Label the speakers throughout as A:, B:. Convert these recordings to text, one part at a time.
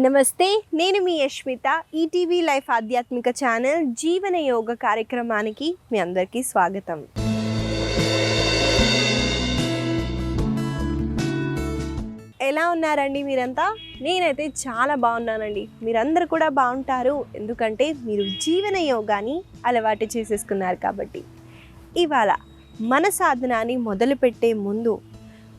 A: నమస్తే, నేను మీ యష్మిత. ETV life ఆధ్యాత్మిక ఛానల్ జీవన యోగ కార్యక్రమానికి మీ అందరికీ స్వాగతం. ఎలా ఉన్నారండి మీరంతా? నేనైతే చాలా బాగున్నానండి. మీరందరూ కూడా బాగుంటారు, ఎందుకంటే మీరు జీవన యోగాని అలవాటు చేసేసుకున్నారు కాబట్టి. ఇవాళ మన సాధనాన్ని మొదలుపెట్టే ముందు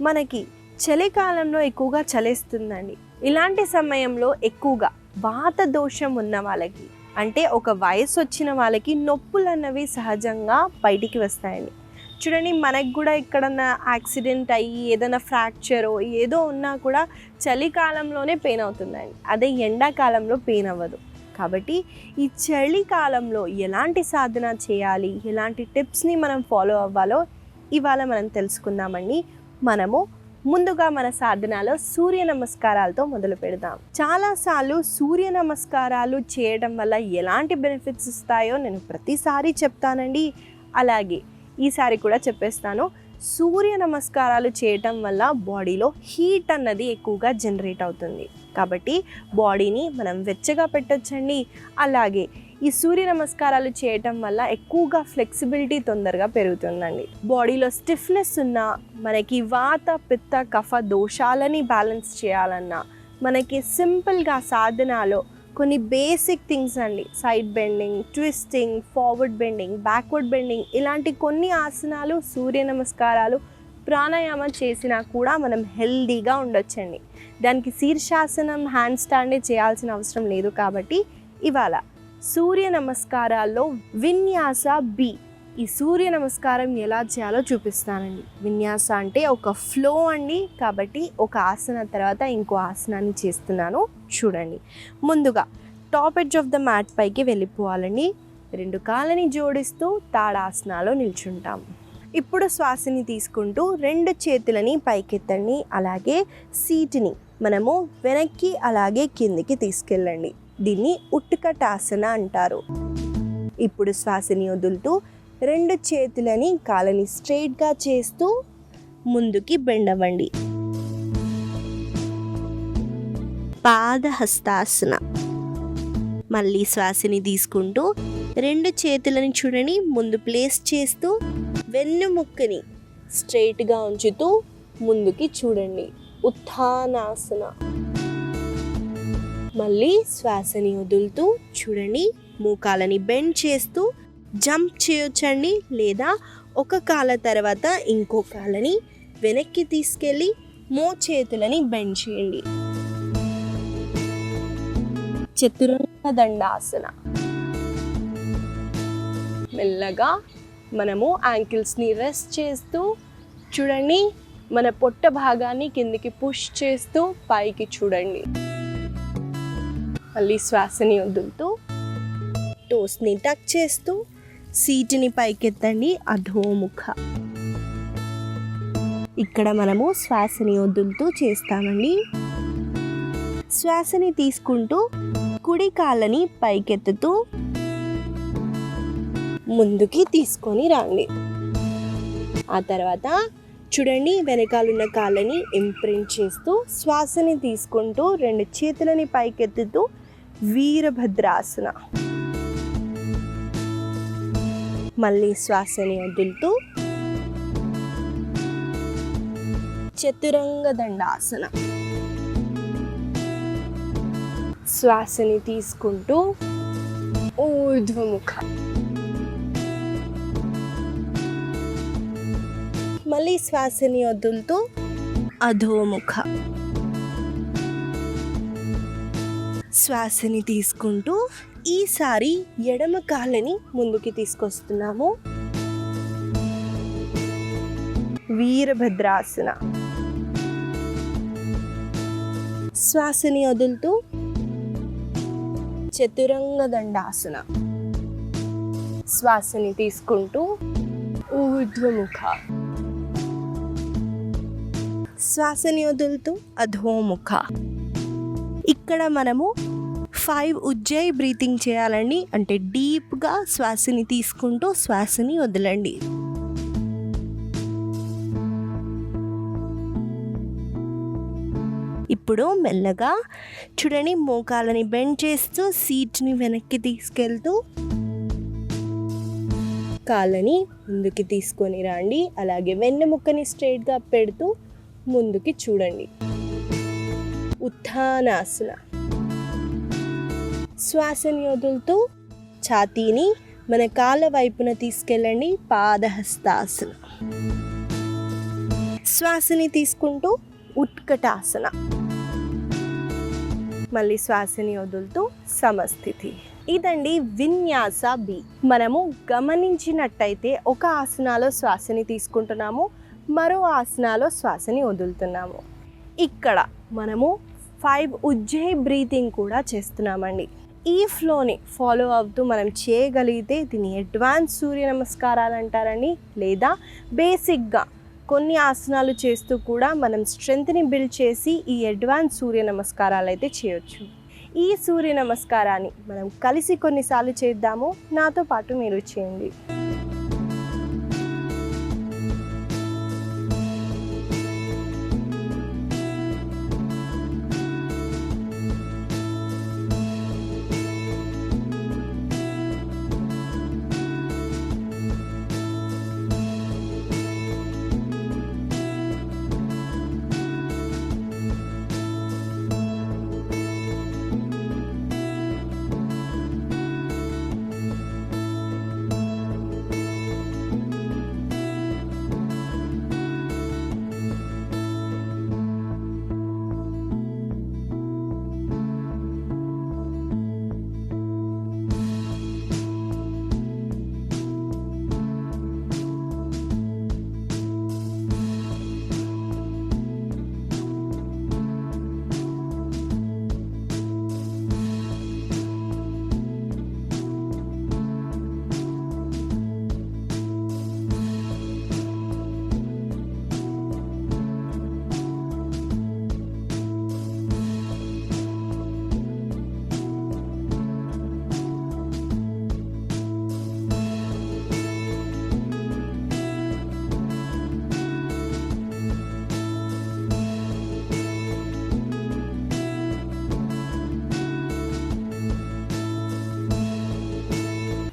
A: మనకి చలికాలంలో ఎక్కువగా చలేస్తుందండి. ఇలాంటి సమయంలో ఎక్కువగా వాత దోషం ఉన్న వాళ్ళకి, అంటే ఒక వయసు వచ్చిన వాళ్ళకి నొప్పులు అన్నవి సహజంగా బయటికి వస్తాయండి. చూడండి, మనకు కూడా ఎక్కడన్నా యాక్సిడెంట్ అయ్యి ఏదైనా ఫ్రాక్చరో ఏదో ఉన్నా కూడా చలికాలంలోనే పెయిన్ అవుతుందండి. అదే ఎండాకాలంలో పెయిన్ అవ్వదు. కాబట్టి ఈ చలికాలంలో ఎలాంటి సాధన చేయాలి, ఎలాంటి టిప్స్ని మనం ఫాలో అవ్వాలో ఇవాళ మనం తెలుసుకుందామండి. మనము ముందుగా మన సాధనలో సూర్య నమస్కారాలతో మొదలు పెడదాం. చాలాసార్లు సూర్య నమస్కారాలు చేయడం వల్ల ఎలాంటి బెనిఫిట్స్ ఇస్తాయో నేను ప్రతిసారి చెప్తానండి. అలాగే ఈసారి కూడా చెప్పేస్తాను. సూర్య నమస్కారాలు చేయటం వల్ల బాడీలో హీట్ అన్నది ఎక్కువగా జనరేట్ అవుతుంది. కాబట్టి బాడీని మనం వెచ్చగా పెట్టొచ్చండి. అలాగే ఈ సూర్య నమస్కారాలు చేయటం వల్ల ఎక్కువగా ఫ్లెక్సిబిలిటీ తొందరగా పెరుగుతుందండి. బాడీలో స్టిఫ్నెస్ ఉన్నా, మనకి వాత పిత్త కఫ దోషాలని బ్యాలెన్స్ చేయాలన్నా, మనకి సింపుల్గా సాధనలో కొన్ని బేసిక్ థింగ్స్ అండి, side bending, twisting, forward bending, backward bending, ఇలాంటి కొన్ని ఆసనాలు, సూర్య నమస్కారాలు, ప్రాణాయామం చేసినా కూడా మనం హెల్దీగా ఉండొచ్చండి. దానికి శీర్షాసనం, హ్యాండ్ స్టాండే చేయాల్సిన అవసరం లేదు. కాబట్టి ఇవాళ సూర్య నమస్కారాల్లో విన్యాస బి, ఈ సూర్య నమస్కారం ఎలా చేయాలో చూపిస్తానండి. విన్యాస అంటే ఒక ఫ్లో అండి. కాబట్టి ఒక ఆసన తర్వాత ఇంకో ఆసనాన్ని చేస్తున్నాను, చూడండి. ముందుగా top edge of the mat పైకి వెళ్ళిపోవాలండి. రెండు కాళ్ళని జోడిస్తూ తాడాసనాలో నిల్చుంటాం. ఇప్పుడు శ్వాసని తీసుకుంటూ రెండు చేతులని పైకెత్తండి. అలాగే సీటుని మనము వెనక్కి అలాగే కిందికి తీసుకెళ్ళండి. దీన్ని ఉట్కటాసన అంటారు. ఇప్పుడు శ్వాసని వదులుతూ రెండు చేతులని కాళ్ళని స్ట్రైట్గా చేస్తూ ముందుకి బెండ్ అవ్వండి. పాదహస్తాసన. మళ్ళీ శ్వాసని తీసుకుంటూ రెండు చేతులని చూడండి ముందు ప్లేస్ చేస్తూ వెన్నుముక్కని స్ట్రైట్గా ఉంచుతూ ముందుకి చూడండి. ఉత్థానాసన. మళ్ళీ శ్వాసని వదులుతూ చూడండి, మోకాలని బెండ్ చేస్తూ జంప్ చేయొచ్చండి. లేదా ఒక కాళ్ళ తర్వాత ఇంకో కాళ్ళని వెనక్కి తీసుకెళ్ళి మోచేతులని బెండ్ చేయండి. చతురంగ దండాసన. మెల్లగా మనము యాంకిల్స్ని రెస్ట్ చేస్తూ చూడండి, మన పొట్ట భాగాన్ని కిందికి పుష్ చేస్తూ పైకి చూడండి. మళ్ళీ శ్వాసని వదులుతూ టోస్ని టచ్ చేస్తూ సీటుని పైకెత్తండి, అధోముఖ. ఇక్కడ మనము శ్వాసని వదులుతూ చేస్తామండి. శ్వాసని తీసుకుంటూ కుడి కాళ్ళని పైకెత్తుతూ ముందుకి తీసుకొని రండి. ఆ తర్వాత చూడండి, వెనకాలన్న కాళ్ళని ఇంప్రింట్ చేస్తూ శ్వాసని తీసుకుంటూ రెండు చేతులని పైకెత్తుతూ వీరభద్రాసన. మళ్ళీ శ్వాసని వదులుతూ చతురంగ దండాసన. శ్వాసని తీసుకుంటూ ఊర్ధ్వముఖ. మళ్ళీ శ్వాసని వదులుతూ అధోముఖ. శ్వాసని తీసుకుంటూ ఈసారి ఎడమ కాళ్ళని ముందుకి తీసుకొస్తున్నాము. వీరభద్రాసన. శ్వాసని వదులుతూ చతురంగ దండాసన. శ్వాసని తీసుకుంటూ ఊర్ధ్వముఖ. శ్వాసని వదులుతూ అధోముఖ. ఇక్కడ మనము 5 ఉజ్జయ్ బ్రీతింగ్ చేయాలండి. అంటే డీప్గా శ్వాసని తీసుకుంటూ శ్వాసని వదలండి. ఇప్పుడు మెల్లగా చూడండి, మోకాలని బెండ్ చేస్తూ సీట్ని వెనక్కి తీసుకెళ్తూ కాళ్ళని ముందుకి తీసుకొని రండి. అలాగే వెన్నెముక్కని స్ట్రైట్గా పెడుతూ ముందుకి చూడండి. ఉత్థానాసన. శ్వాసని వదులుతూ ఛాతీని మన కాళ్ళ వైపున తీసుకెళ్ళండి. పాదహస్తాసన. శ్వాసని తీసుకుంటూ ఉత్కటాసన. మళ్ళీ శ్వాసని వదులుతూ సమస్థితి. ఇదండి విన్యాస బి. మనము గమనించినట్టయితే ఒక ఆసనాలో శ్వాసని తీసుకుంటున్నాము, మరో ఆసనాలో శ్వాసని వదులుతున్నాము. ఇక్కడ మనము 5 ఉజ్జయి బ్రీతింగ్ కూడా చేస్తున్నామండి. ఈ ఫ్లోని ఫాలో అవుతూ మనం చేయగలిగితే దీన్ని అడ్వాన్స్ సూర్య నమస్కారాలు అంటారండి. లేదా బేసిక్గా కొన్ని ఆసనాలు చేస్తూ కూడా మనం స్ట్రెంగ్త్ని బిల్డ్ చేసి ఈ అడ్వాన్స్ సూర్య నమస్కారాలు అయితే చేయొచ్చు. ఈ సూర్య నమస్కారాన్ని మనం కలిసి కొన్నిసార్లు చేద్దాము. నాతో పాటు మీరు చేయండి.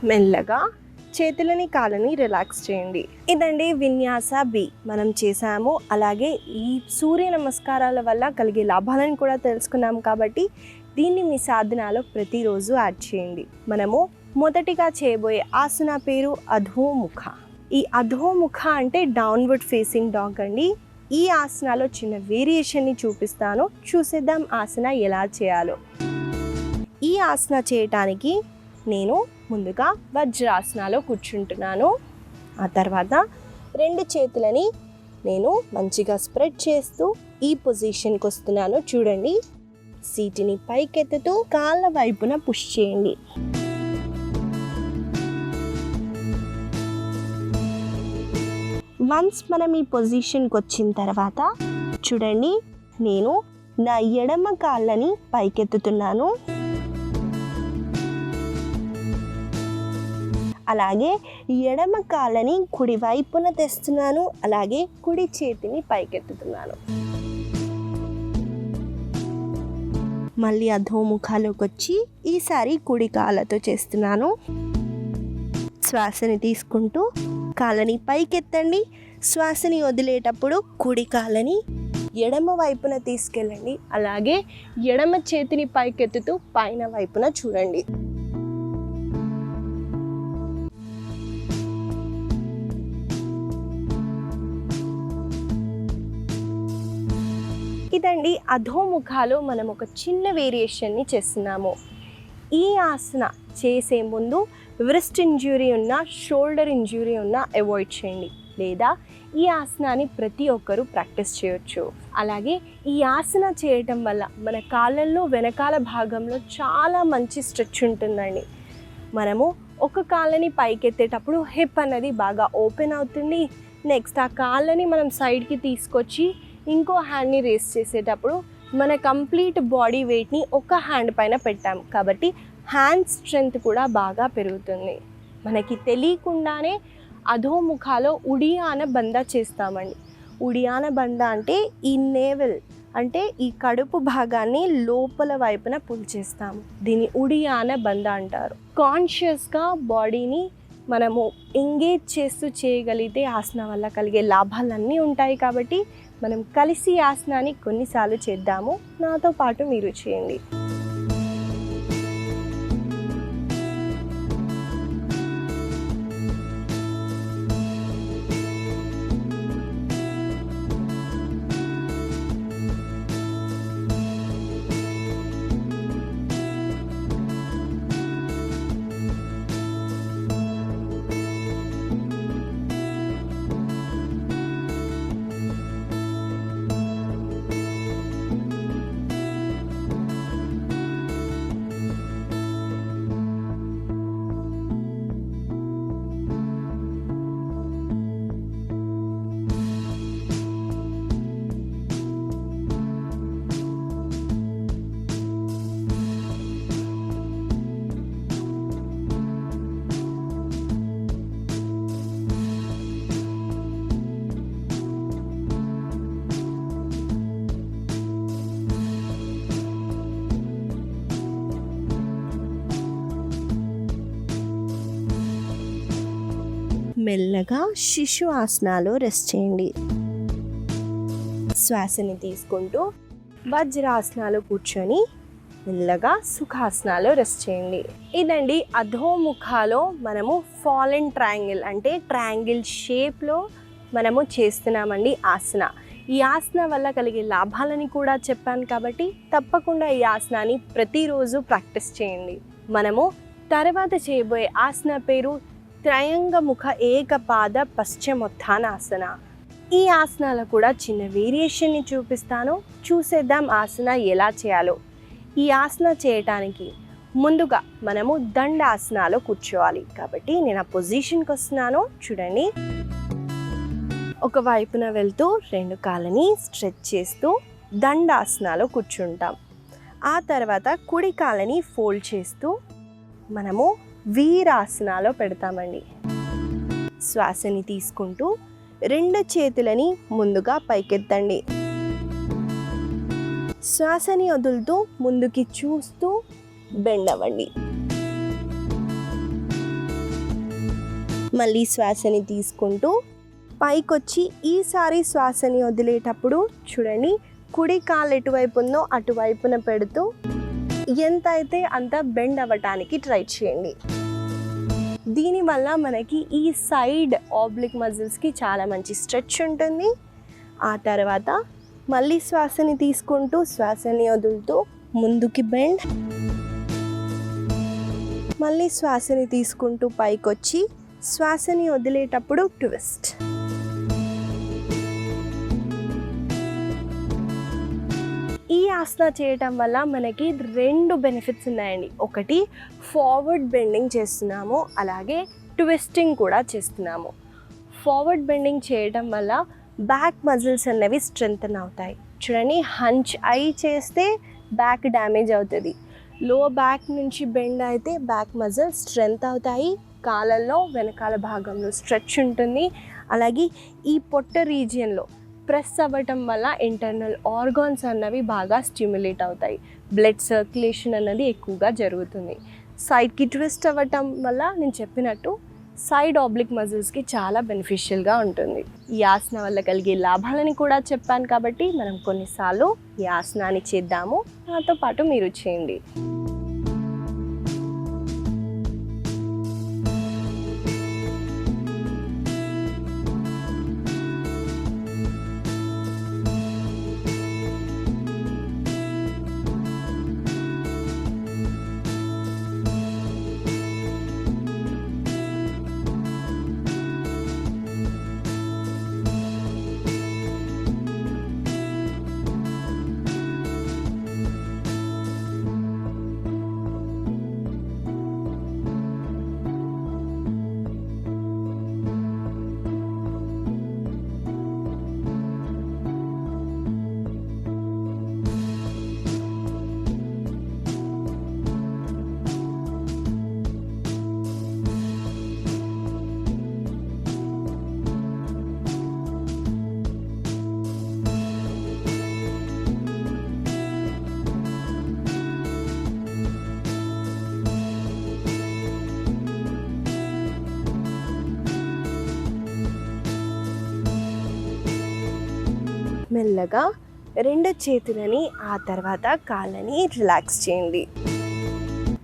A: మెల్లగా చేతులని కాళ్ళని రిలాక్స్ చేయండి. ఇదండి విన్యాస బి మనం చేసాము. అలాగే ఈ సూర్య నమస్కారాల వల్ల కలిగే లాభాలను కూడా తెలుసుకున్నాం కాబట్టి దీన్ని మీ సాధనాలో ప్రతిరోజు యాడ్ చేయండి. మనము మొదటిగా చేయబోయే ఆసన పేరు అధోముఖ. ఈ అధోముఖ అంటే డౌన్వర్డ్ ఫేసింగ్ డాగ్ అండి. ఈ ఆసనాలో చిన్న వేరియేషన్ని చూపిస్తాను, చూసేద్దాం ఆసన ఎలా చేయాలో. ఈ ఆసన చేయటానికి నేను ముందుగా వజ్రాసనాలో కూర్చుంటున్నాను. ఆ తర్వాత 2 చేతులని నేను మంచిగా స్ప్రెడ్ చేస్తూ ఈ పొజిషన్కి వస్తున్నాను. చూడండి, సీటుని పైకెత్తుతూ కాళ్ళ వైపున పుష్ చేయండి. వన్స్ మనం ఈ పొజిషన్కి వచ్చిన తర్వాత చూడండి, నేను నా ఎడమ కాళ్ళని పైకెత్తుతున్నాను. అలాగే ఎడమ కాళ్ళని కుడి వైపున తెస్తున్నాను. అలాగే కుడి చేతిని పైకెత్తుతున్నాను. మళ్ళీ అధోముఖాలోకి వచ్చి ఈసారి కుడి కాళ్ళతో చేస్తున్నాను. శ్వాసని తీసుకుంటూ కాళ్ళని పైకెత్తండి. శ్వాసని వదిలేటప్పుడు కుడి కాళ్ళని ఎడమ వైపున తీసుకెళ్ళండి. అలాగే ఎడమ చేతిని పైకెత్తుతూ పైన వైపున చూడండి. ఇదండి అధోముఖాలో మనం ఒక చిన్న వేరియేషన్ని చేస్తున్నాము. ఈ ఆసన చేసే ముందు వ్రిస్ట్ ఇంజ్యూరీ ఉన్న, షోల్డర్ ఇంజ్యూరీ ఉన్న అవాయిడ్ చేయండి. లేదా ఈ ఆసనాన్ని ప్రతి ఒక్కరూ ప్రాక్టీస్ చేయొచ్చు. అలాగే ఈ ఆసన చేయటం వల్ల మన కాళ్ళల్లో వెనకాల భాగంలో చాలా మంచి స్ట్రెచ్ ఉంటుందండి. మనము ఒక కాళ్ళని పైకెత్తేటప్పుడు హిప్ అన్నది బాగా ఓపెన్ అవుతుంది. నెక్స్ట్ ఆ కాళ్ళని మనం సైడ్కి తీసుకొచ్చి ఇంకో హ్యాండ్ని రేస్ చేసేటప్పుడు మన కంప్లీట్ బాడీ వెయిట్ని ఒక హ్యాండ్ పైన పెట్టాం కాబట్టి హ్యాండ్ స్ట్రెంగ్త్ కూడా బాగా పెరుగుతుంది. మనకి తెలియకుండానే అధోముఖాలో ఉడియాన బంద చేస్తామండి. ఉడియాన బంద అంటే ఈ నేవెల్ అంటే ఈ కడుపు భాగాన్ని లోపల వైపున పుల్ చేస్తాము. దీన్ని ఉడియాన బంద అంటారు. కాన్షియస్గా బాడీని మనము ఎంగేజ్ చేస్తూ చేయగలిగితే ఆసన వల్ల కలిగే లాభాలన్నీ ఉంటాయి. కాబట్టి మనం కలిసి ఆసనాన్ని కొన్నిసార్లు చేద్దాము. నాతో పాటు మీరు చేయండి. మెల్లగా శిశు ఆసనాలు రెస్ట్ చేయండి. శ్వాసని తీసుకుంటూ వజ్రాసనాలు కూర్చొని మెల్లగా సుఖాసనాలు రెస్ట్ చేయండి. ఇదండి అధోముఖాలో మనము ఫాలెన్ ట్రయాంగిల్ అంటే ట్రయాంగిల్ షేప్లో మనము చేస్తున్నామండి ఆసన. ఈ ఆసన వల్ల కలిగే లాభాలని కూడా చెప్పాను కాబట్టి తప్పకుండా ఈ ఆసనాన్ని ప్రతిరోజు ప్రాక్టీస్ చేయండి. మనము తర్వాత చేయబోయే ఆసన పేరు త్రయంగముఖ ఏకపాద పశ్చిమోత్థానాసన. ఈ ఆసనాలో కూడా చిన్న వేరియేషన్ని చూపిస్తాను. చూసేద్దాం ఆసన ఎలా చేయాలో. ఈ ఆసన చేయటానికి ముందుగా మనము దండాసనాలో కూర్చోవాలి. కాబట్టి నేను ఆ పొజిషన్కి వస్తున్నాను. చూడండి, ఒక వైపున వెళ్తూ రెండు కాళ్ళని స్ట్రెచ్ చేస్తూ దండాసనాలో కూర్చుంటాం. ఆ తర్వాత కుడి కాళ్ళని ఫోల్డ్ చేస్తూ మనము వీరాసనాలో పెడతామండి. శ్వాసని తీసుకుంటూ రెండు చేతులని ముందుగా పైకెత్తండి. శ్వాసని వదులుతూ ముందుకి చూస్తూ బెండ్ అవ్వండి. మళ్ళీ శ్వాసని తీసుకుంటూ పైకొచ్చి ఈసారి శ్వాసని వదిలేటప్పుడు చూడండి, కుడి కాలు ఎటువైపు ఉందో అటువైపున పెడుతూ ఎంత అయితే అంత బెండ్ అవ్వటానికి ట్రై చేయండి. దీనివల్ల మనకి ఈ సైడ్ ఆబ్లిక్ మజిల్స్కి చాలా మంచి స్ట్రెచ్ ఉంటుంది. ఆ తర్వాత మళ్ళీ శ్వాసని తీసుకుంటూ శ్వాసని వదులుతూ ముందుకి బెండ్, మళ్ళీ శ్వాసని తీసుకుంటూ పైకొచ్చి శ్వాసని వదిలేటప్పుడు ట్విస్ట్. ఈ ఆసన చేయటం వల్ల మనకి రెండు బెనిఫిట్స్ ఉన్నాయండి. ఒకటి, ఫార్వర్డ్ బెండింగ్ చేస్తున్నాము, అలాగే ట్విస్టింగ్ కూడా చేస్తున్నాము. ఫార్వర్డ్ బెండింగ్ చేయటం వల్ల బ్యాక్ మజిల్స్ అనేవి స్ట్రెంగ్తన్ అవుతాయి. చూడండి, హంచ్ ఐ చేస్తే బ్యాక్ డ్యామేజ్ అవుతుంది. లో బ్యాక్ నుంచి బెండ్ అయితే బ్యాక్ మజిల్స్ స్ట్రెంగ్త్ అవుతాయి. కాళ్ళల్లో వెనకాల భాగంలో స్ట్రెచ్ ఉంటుంది. అలాగే ఈ పొట్ట రీజియన్లో ప్రెస్ అవ్వటం వల్ల ఇంటర్నల్ ఆర్గాన్స్ అన్నవి బాగా స్టిమ్యులేట్ అవుతాయి. బ్లడ్ సర్క్యులేషన్ అన్నది ఎక్కువగా జరుగుతుంది. సైడ్కి ట్విస్ట్ అవ్వటం వల్ల నేను చెప్పినట్టు సైడ్ ఆబ్లిక్ మజిల్స్కి చాలా బెనిఫిషియల్గా ఉంటుంది. ఈ ఆసన వల్ల కలిగే లాభాలని కూడా చెప్పాను కాబట్టి మనం కొన్నిసార్లు ఈ ఆసనాన్ని చేద్దాము. నాతో పాటు మీరు చేయండి. మెల్లగా రెండు చేతులని ఆ తర్వాత కాళ్ళని రిలాక్స్ చేయండి.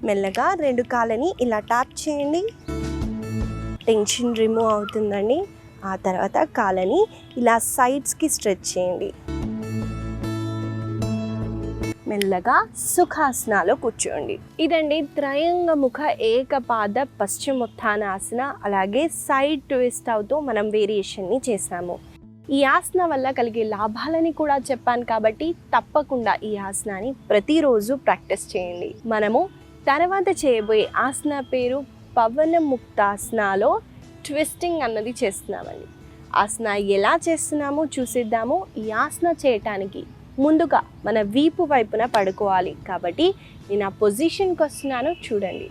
A: మెల్లగా రెండు కాళ్ళని ఇలా ట్యాప్ చేయండి. టెన్షన్ రిమూవ్ అవుతుందండి. ఆ తర్వాత కాళ్ళని ఇలా సైడ్స్కి స్ట్రెచ్ చేయండి. మెల్లగా సుఖాసనాలో కూర్చోండి. ఇదండి త్రయంగముఖ ఏకపాద పశ్చిమోత్థానాసన. అలాగే సైడ్ ట్విస్ట్ అవుతూ మనం వేరియేషన్ని చేసాము. ఈ ఆసన వల్ల కలిగే లాభాలని కూడా చెప్పాను కాబట్టి తప్పకుండా ఈ ఆసనాన్ని ప్రతిరోజు ప్రాక్టీస్ చేయండి. మనము తర్వాత చేయబోయే ఆసన పేరు పవన ముక్తాసనాలో ట్విస్టింగ్ అన్నది చేస్తున్నామండి. ఆసన ఎలా చేస్తున్నామో చూసిద్దాము. ఈ ఆసన చేయటానికి ముందుగా మన వీపు వైపున పడుకోవాలి. కాబట్టి నేను ఆ పొజిషన్కి వస్తున్నాను, చూడండి.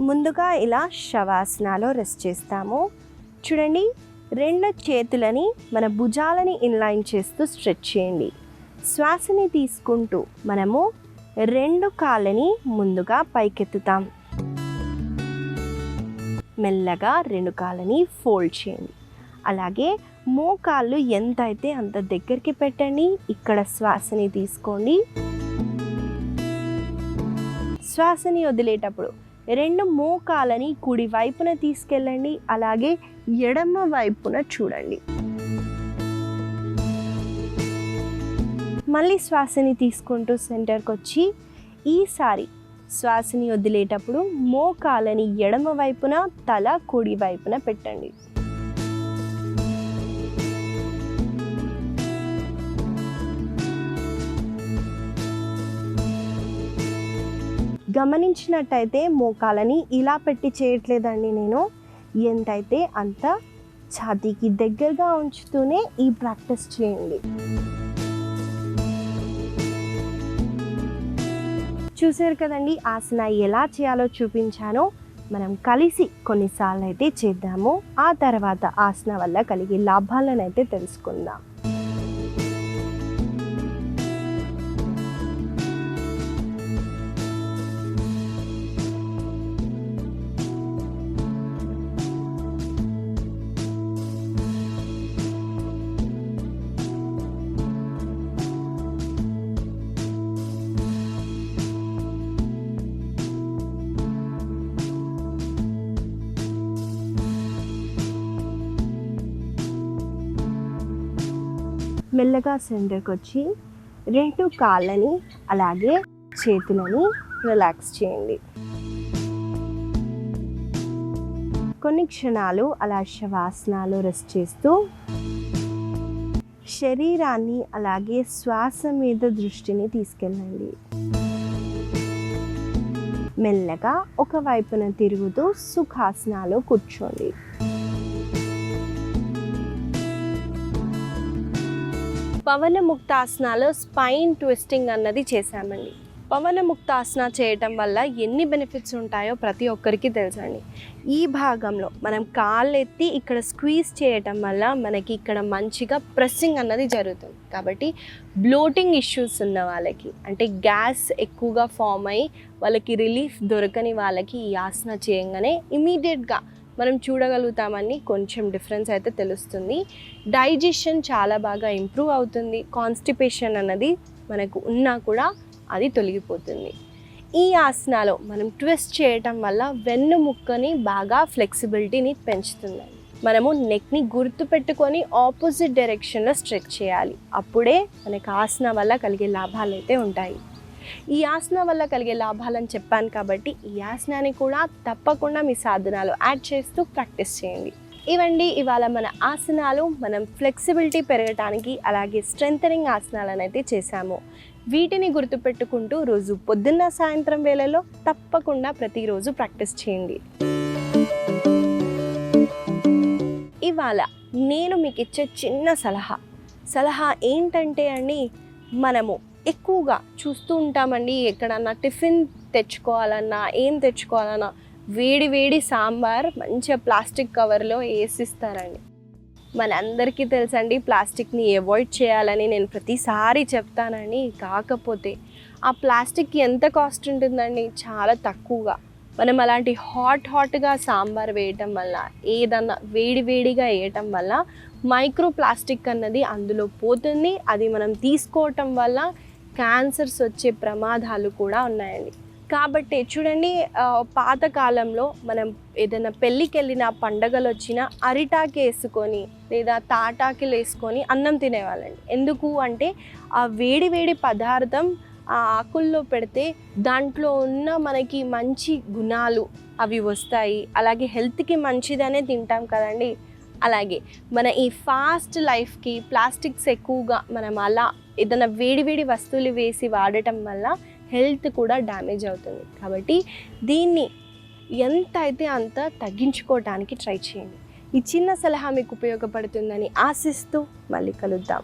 A: ముందుగా ఇలా శవాసనాలో రెస్ట్ చేస్తాము. చూడండి, రెండు చేతులని మన భుజాలని ఇన్లైన్ చేస్తూ స్ట్రెచ్ చేయండి. శ్వాసని తీసుకుంటూ మనము రెండు కాళ్ళని ముందుగా పైకెత్తుతాం. మెల్లగా రెండు కాళ్ళని ఫోల్డ్ చేయండి. అలాగే మోకాళ్ళు ఎంత అయితే అంత దగ్గరికి పెట్టండి. ఇక్కడ శ్వాసని తీసుకోండి. శ్వాసని వదిలేటప్పుడు రెండు మోకాళ్ళని కుడి వైపున తీసుకెళ్ళండి. అలాగే ఎడమ వైపున చూడండి. మళ్ళీ శ్వాసని తీసుకుంటూ సెంటర్కి వచ్చి ఈసారి శ్వాసని వదిలేటప్పుడు మోకాళ్ళని ఎడమ వైపున, తల కుడి వైపున పెట్టండి. గమనించినట్టయితే మోకాళ్ళని ఇలా పెట్టి చేయట్లేదండి నేను. ఎంతైతే అంత ఛాతీకి దగ్గరగా ఉంచుతూనే ఈ ప్రాక్టీస్ చేయండి. చూసారు కదండి, ఆసన ఎలా చేయాలో చూపించానో. మనం కలిసి కొన్నిసార్లు అయితే చేద్దాము. ఆ తర్వాత ఆసన వల్ల కలిగే లాభాలను అయితే తెలుసుకుందాం. మెల్లగా సెంటర్కి వచ్చి రెండు కాళ్ళని అలాగే చేతులని రిలాక్స్ చేయండి. కొన్ని క్షణాలు అలా శవాసనాలు రెస్ట్ చేస్తూ శరీరాన్ని అలాగే శ్వాస మీద దృష్టిని తీసుకెళ్ళండి. మెల్లగా ఒకవైపున తిరుగుతూ సుఖాసనాలో కూర్చోండి. పవన ముక్తాసనాలో స్పైన్ ట్విస్టింగ్ అన్నది చేశామండి. పవన ముక్తాసన చేయటం వల్ల ఎన్ని బెనిఫిట్స్ ఉంటాయో ప్రతి ఒక్కరికి తెలుసండి. ఈ భాగంలో మనం కాళ్ళు ఎత్తి ఇక్కడ స్క్వీజ్ చేయటం వల్ల మనకి ఇక్కడ మంచిగా ప్రెస్సింగ్ అన్నది జరుగుతుంది. కాబట్టి బ్లోటింగ్ ఇష్యూస్ ఉన్న వాళ్ళకి, అంటే గ్యాస్ ఎక్కువగా ఫామ్ అయ్యి వాళ్ళకి రిలీఫ్ దొరకని వాళ్ళకి ఈ ఆసన చేయగానే ఇమీడియట్గా మనం చూడగలుగుతామని కొంచెం డిఫరెన్స్ అయితే తెలుస్తుంది. డైజెషన్ చాలా బాగా ఇంప్రూవ్ అవుతుంది. కాన్స్టిపేషన్ అన్నది మనకు ఉన్నా కూడా అది తొలగిపోతుంది. ఈ ఆసనాలో మనం ట్విస్ట్ చేయటం వల్ల వెన్నుముక్కని బాగా ఫ్లెక్సిబిలిటీని పెంచుతుందండి. మనము నెక్ని గుర్తుపెట్టుకొని ఆపోజిట్ డైరెక్షన్లో స్ట్రెచ్ చేయాలి. అప్పుడే మనకు ఆసన వల్ల కలిగే లాభాలు అయితే ఉంటాయి. ఈ ఆసన వల్ల కలిగే లాభాలని చెప్పాను కాబట్టి ఈ ఆసనాన్ని కూడా తప్పకుండా మీ సాధనాలు యాడ్ చేస్తూ ప్రాక్టీస్ చేయండి. ఇవండి ఇవాళ మన ఆసనాలు. మనం ఫ్లెక్సిబిలిటీ పెరగడానికి అలాగే స్ట్రెంథనింగ్ ఆసనాలను అయితే చేశాము. వీటిని గుర్తుపెట్టుకుంటూ రోజు పొద్దున్న సాయంత్రం వేళలో తప్పకుండా ప్రతిరోజు ప్రాక్టీస్ చేయండి. ఇవాళ నేను మీకు ఇచ్చే చిన్న సలహా ఏంటంటే అండి, మనము ఎక్కువగా చూస్తూ ఉంటామండి, ఎక్కడన్నా టిఫిన్ తెచ్చుకోవాలన్నా ఏం తెచ్చుకోవాలన్నా వేడి సాంబార్ మంచిగా ప్లాస్టిక్ కవర్లో వేసిస్తారండి. మనందరికీ తెలుసండి ప్లాస్టిక్ని అవాయిడ్ చేయాలని నేను ప్రతిసారి చెప్తానండి. కాకపోతే ఆ ప్లాస్టిక్ ఎంత కాస్ట్ ఉంటుందండి? చాలా తక్కువగా మనం అలాంటి హాట్గా సాంబార్ వేయటం వల్ల, ఏదన్నా వేడిగా వేయటం వల్ల మైక్రో ప్లాస్టిక్ అన్నది అందులో పోతుంది. అది మనం తీసుకోవటం వల్ల క్యాన్సర్స్ వచ్చే ప్రమాదాలు కూడా ఉన్నాయండి. కాబట్టి చూడండి, పాతకాలంలో మనం ఏదైనా పెళ్ళికి వెళ్ళిన, పండగలు వచ్చినా అరిటాకు వేసుకొని లేదా తాటాకులు వేసుకొని అన్నం తినేవాళ్ళండి. ఎందుకు అంటే ఆ వేడి పదార్థం ఆ ఆకుల్లో పెడితే దాంట్లో ఉన్న మనకి మంచి గుణాలు అవి వస్తాయి. అలాగే హెల్త్కి మంచిదనే తింటాం కదండి. అలాగే మన ఈ ఫాస్ట్ లైఫ్కి ప్లాస్టిక్స్ ఎక్కువగా మనం అలా ఏదైనా వేడి వస్తువులు వేసి వాడటం వల్ల హెల్త్ కూడా డ్యామేజ్ అవుతుంది. కాబట్టి దీన్ని ఎంత అయితే అంత తగ్గించుకోవడానికి ట్రై చేయండి. ఈ చిన్న సలహా మీకు ఉపయోగపడుతుందని ఆశిస్తూ మళ్ళీ కలుద్దాం.